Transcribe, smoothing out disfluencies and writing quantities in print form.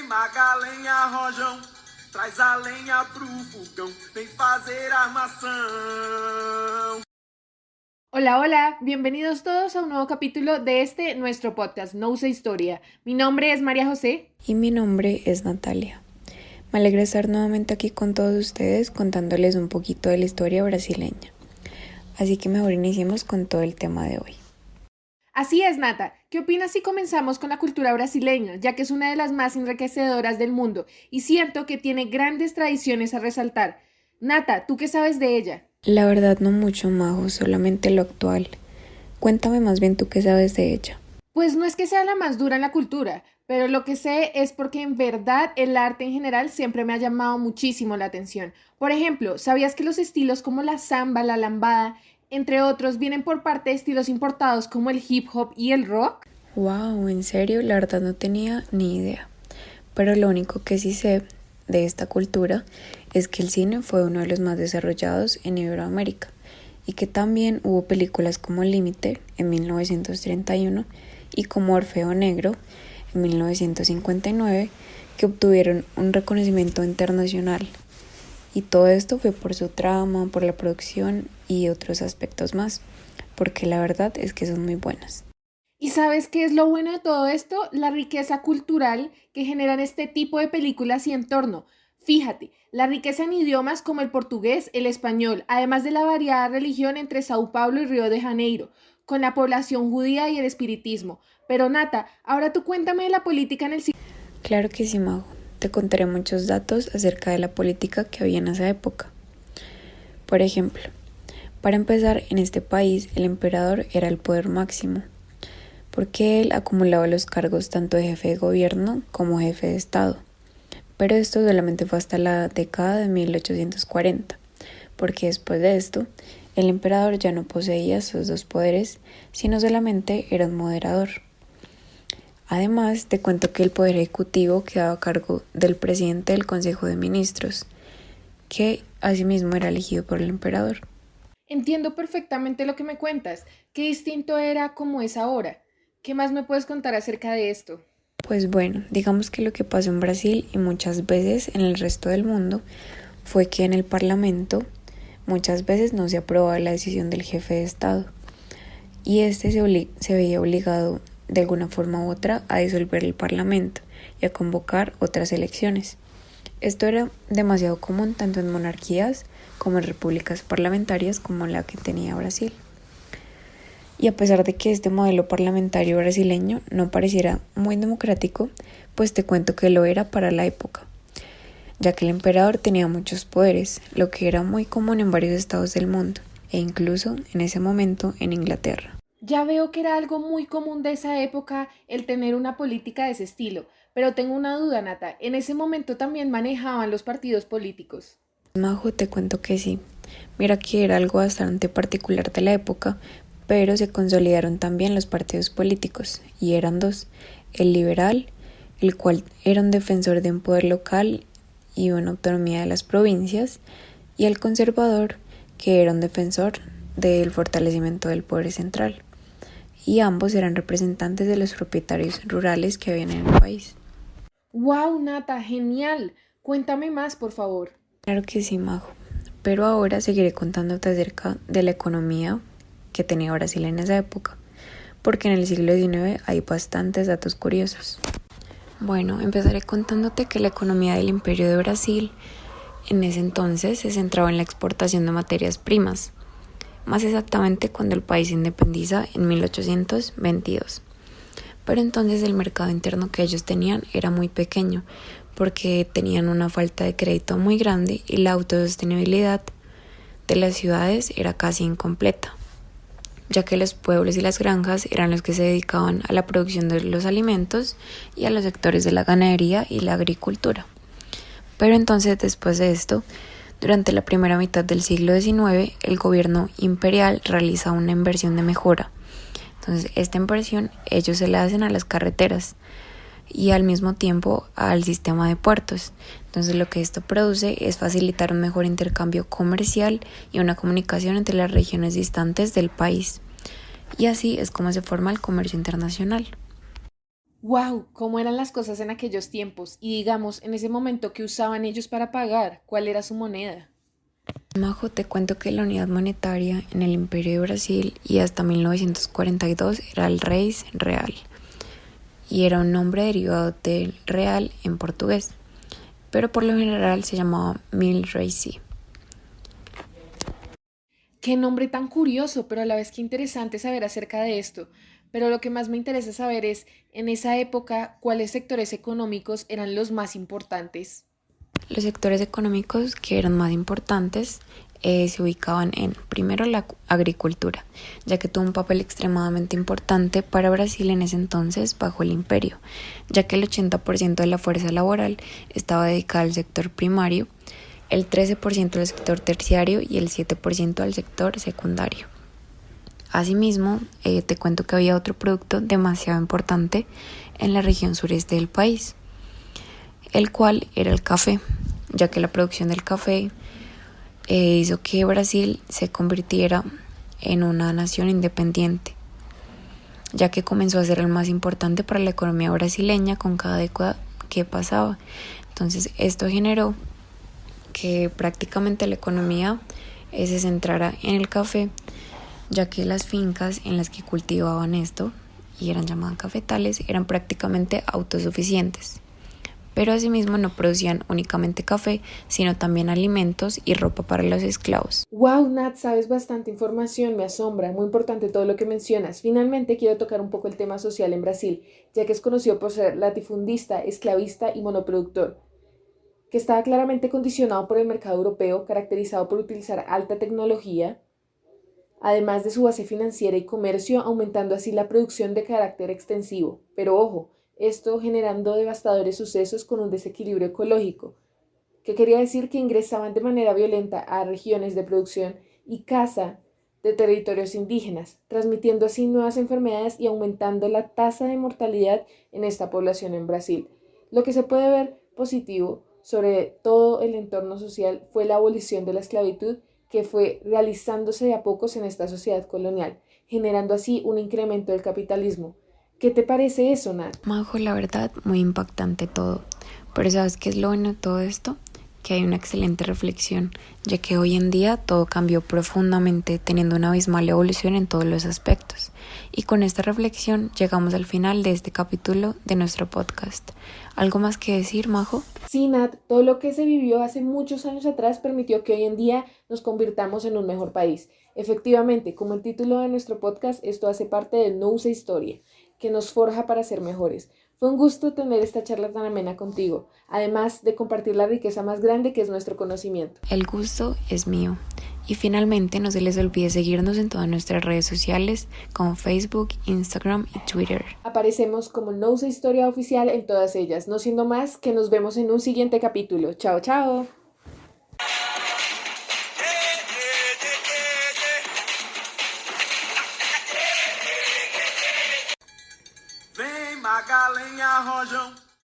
Esmaga a lenha, rojão, traz a lenha pro fogão, vem fazer armação. Hola, hola, bienvenidos todos a un nuevo capítulo de nuestro podcast, No Sé Historia. Mi nombre es María José. Y mi nombre es Natalia. Me alegra estar nuevamente aquí con todos ustedes contándoles un poquito de la historia brasileña. Así que mejor iniciemos con todo el tema de hoy. Así es, Nata. ¿Qué opinas si comenzamos con la cultura brasileña, ya que es una de las más enriquecedoras del mundo y siento que tiene grandes tradiciones a resaltar? Nata, ¿tú qué sabes de ella? La verdad no mucho, Majo, solamente lo actual. Cuéntame más bien tú qué sabes de ella. Pues no es que sea la más dura en la cultura, pero lo que sé es porque en verdad el arte en general siempre me ha llamado muchísimo la atención. Por ejemplo, ¿sabías que los estilos como la samba, la lambada, entre otros, vienen por parte de estilos importados como el hip hop y el rock? Wow, en serio, la verdad no tenía ni idea. Pero lo único que sí sé de esta cultura es que el cine fue uno de los más desarrollados en Iberoamérica y que también hubo películas como Límite en 1931 y como Orfeo Negro en 1959 que obtuvieron un reconocimiento internacional. Y todo esto fue por su trama, por la producción y otros aspectos más, porque la verdad es que son muy buenas. ¿Y sabes qué es lo bueno de todo esto? La riqueza cultural que generan este tipo de películas y entorno. Fíjate, la riqueza en idiomas como el portugués, el español, además de la variada religión entre Sao Paulo y Río de Janeiro, con la población judía y el espiritismo. Pero Nata, ahora tú cuéntame de la política en el siglo. Claro que sí, Mago. Te contaré muchos datos acerca de la política que había en esa época. Por ejemplo, para empezar, en este país el emperador era el poder máximo, porque él acumulaba los cargos tanto de jefe de gobierno como jefe de Estado. Pero esto solamente fue hasta la década de 1840, porque después de esto, el emperador ya no poseía sus dos poderes, sino solamente era un moderador. Además, te cuento que el poder ejecutivo quedaba a cargo del presidente del Consejo de Ministros, que asimismo era elegido por el emperador. Entiendo perfectamente lo que me cuentas. Qué distinto era como es ahora. ¿Qué más me puedes contar acerca de esto? Pues bueno, digamos que lo que pasó en Brasil y muchas veces en el resto del mundo fue que en el Parlamento muchas veces no se aprobaba la decisión del jefe de Estado y se veía obligado de alguna forma u otra a disolver el Parlamento y a convocar otras elecciones. Esto era demasiado común tanto en monarquías como en repúblicas parlamentarias como la que tenía Brasil. Y a pesar de que este modelo parlamentario brasileño no pareciera muy democrático, pues te cuento que lo era para la época, ya que el emperador tenía muchos poderes, lo que era muy común en varios estados del mundo, e incluso en ese momento en Inglaterra. Ya veo que era algo muy común de esa época el tener una política de ese estilo, pero tengo una duda, Nata, ¿en ese momento también manejaban los partidos políticos? Majo, te cuento que sí. Mira que era algo bastante particular de la época, pero se consolidaron también los partidos políticos, y eran dos: el liberal, el cual era un defensor de un poder local y una autonomía de las provincias, y el conservador, que era un defensor del fortalecimiento del poder central, y ambos eran representantes de los propietarios rurales que habían en el país. ¡Wow, Nata! ¡Genial! Cuéntame más, por favor. Claro que sí, Majo, pero ahora seguiré contándote acerca de la economía que tenía Brasil en esa época, porque en el siglo XIX hay bastantes datos curiosos. Bueno, empezaré contándote que la economía del Imperio de Brasil en ese entonces se centraba en la exportación de materias primas, más exactamente cuando el país se independiza en 1822. Pero entonces el mercado interno que ellos tenían era muy pequeño, porque tenían una falta de crédito muy grande y la autosostenibilidad de las ciudades era casi incompleta, ya que los pueblos y las granjas eran los que se dedicaban a la producción de los alimentos y a los sectores de la ganadería y la agricultura. Pero entonces, después de esto, durante la primera mitad del siglo XIX, el gobierno imperial realiza una inversión de mejora. Entonces, esta inversión ellos se la hacen a las carreteras y al mismo tiempo al sistema de puertos. Entonces, lo que esto produce es facilitar un mejor intercambio comercial y una comunicación entre las regiones distantes del país. Y así es como se forma el comercio internacional. ¡Wow! ¿Cómo eran las cosas en aquellos tiempos? Y digamos, en ese momento, ¿qué usaban ellos para pagar? ¿Cuál era su moneda? Majo, te cuento que la unidad monetaria en el Imperio de Brasil y hasta 1942 era el reis real y era un nombre derivado del real en portugués, pero por lo general se llamaba mil reisi. Qué nombre tan curioso, pero a la vez qué interesante saber acerca de esto. Pero lo que más me interesa saber es, en esa época, ¿cuáles sectores económicos eran los más importantes? Los sectores económicos que eran más importantes se ubicaban en, primero, la agricultura, ya que tuvo un papel extremadamente importante para Brasil en ese entonces bajo el imperio, ya que el 80% de la fuerza laboral estaba dedicada al sector primario, el 13% al sector terciario y el 7% al sector secundario. Asimismo, te cuento que había otro producto demasiado importante en la región sureste del país, el cual era el café, ya que la producción del café hizo que Brasil se convirtiera en una nación independiente, ya que comenzó a ser el más importante para la economía brasileña con cada década que pasaba. Entonces, esto generó que prácticamente la economía se centrara en el café, ya que las fincas en las que cultivaban esto y eran llamadas cafetales eran prácticamente autosuficientes. Pero asimismo no producían únicamente café, sino también alimentos y ropa para los esclavos. Wow, Nat, sabes bastante información, me asombra, muy importante todo lo que mencionas. Finalmente quiero tocar un poco el tema social en Brasil, ya que es conocido por ser latifundista, esclavista y monoproductor, que estaba claramente condicionado por el mercado europeo, caracterizado por utilizar alta tecnología, además de su base financiera y comercio, aumentando así la producción de carácter extensivo. Pero ojo, esto generando devastadores sucesos con un desequilibrio ecológico, que quería decir que ingresaban de manera violenta a regiones de producción y caza de territorios indígenas, transmitiendo así nuevas enfermedades y aumentando la tasa de mortalidad en esta población en Brasil. Lo que se puede ver positivo sobre todo el entorno social fue la abolición de la esclavitud que fue realizándose de a pocos en esta sociedad colonial, generando así un incremento del capitalismo. ¿Qué te parece eso, Nat? Majo, la verdad, muy impactante todo. Pero ¿sabes qué es lo bueno de todo esto? Que hay una excelente reflexión, ya que hoy en día todo cambió profundamente, teniendo una abismal evolución en todos los aspectos. Y con esta reflexión llegamos al final de este capítulo de nuestro podcast. ¿Algo más que decir, Majo? Sí, Nat, todo lo que se vivió hace muchos años atrás permitió que hoy en día nos convirtamos en un mejor país. Efectivamente, como el título de nuestro podcast, esto hace parte del No Usa Historia, que nos forja para ser mejores. Fue un gusto tener esta charla tan amena contigo, además de compartir la riqueza más grande que es nuestro conocimiento. El gusto es mío. Y finalmente no se les olvide seguirnos en todas nuestras redes sociales como Facebook, Instagram y Twitter. Aparecemos como No Usa Historia Oficial en todas ellas. No siendo más, que nos vemos en un siguiente capítulo. Chao, chao. Vem Magalenha Rojão.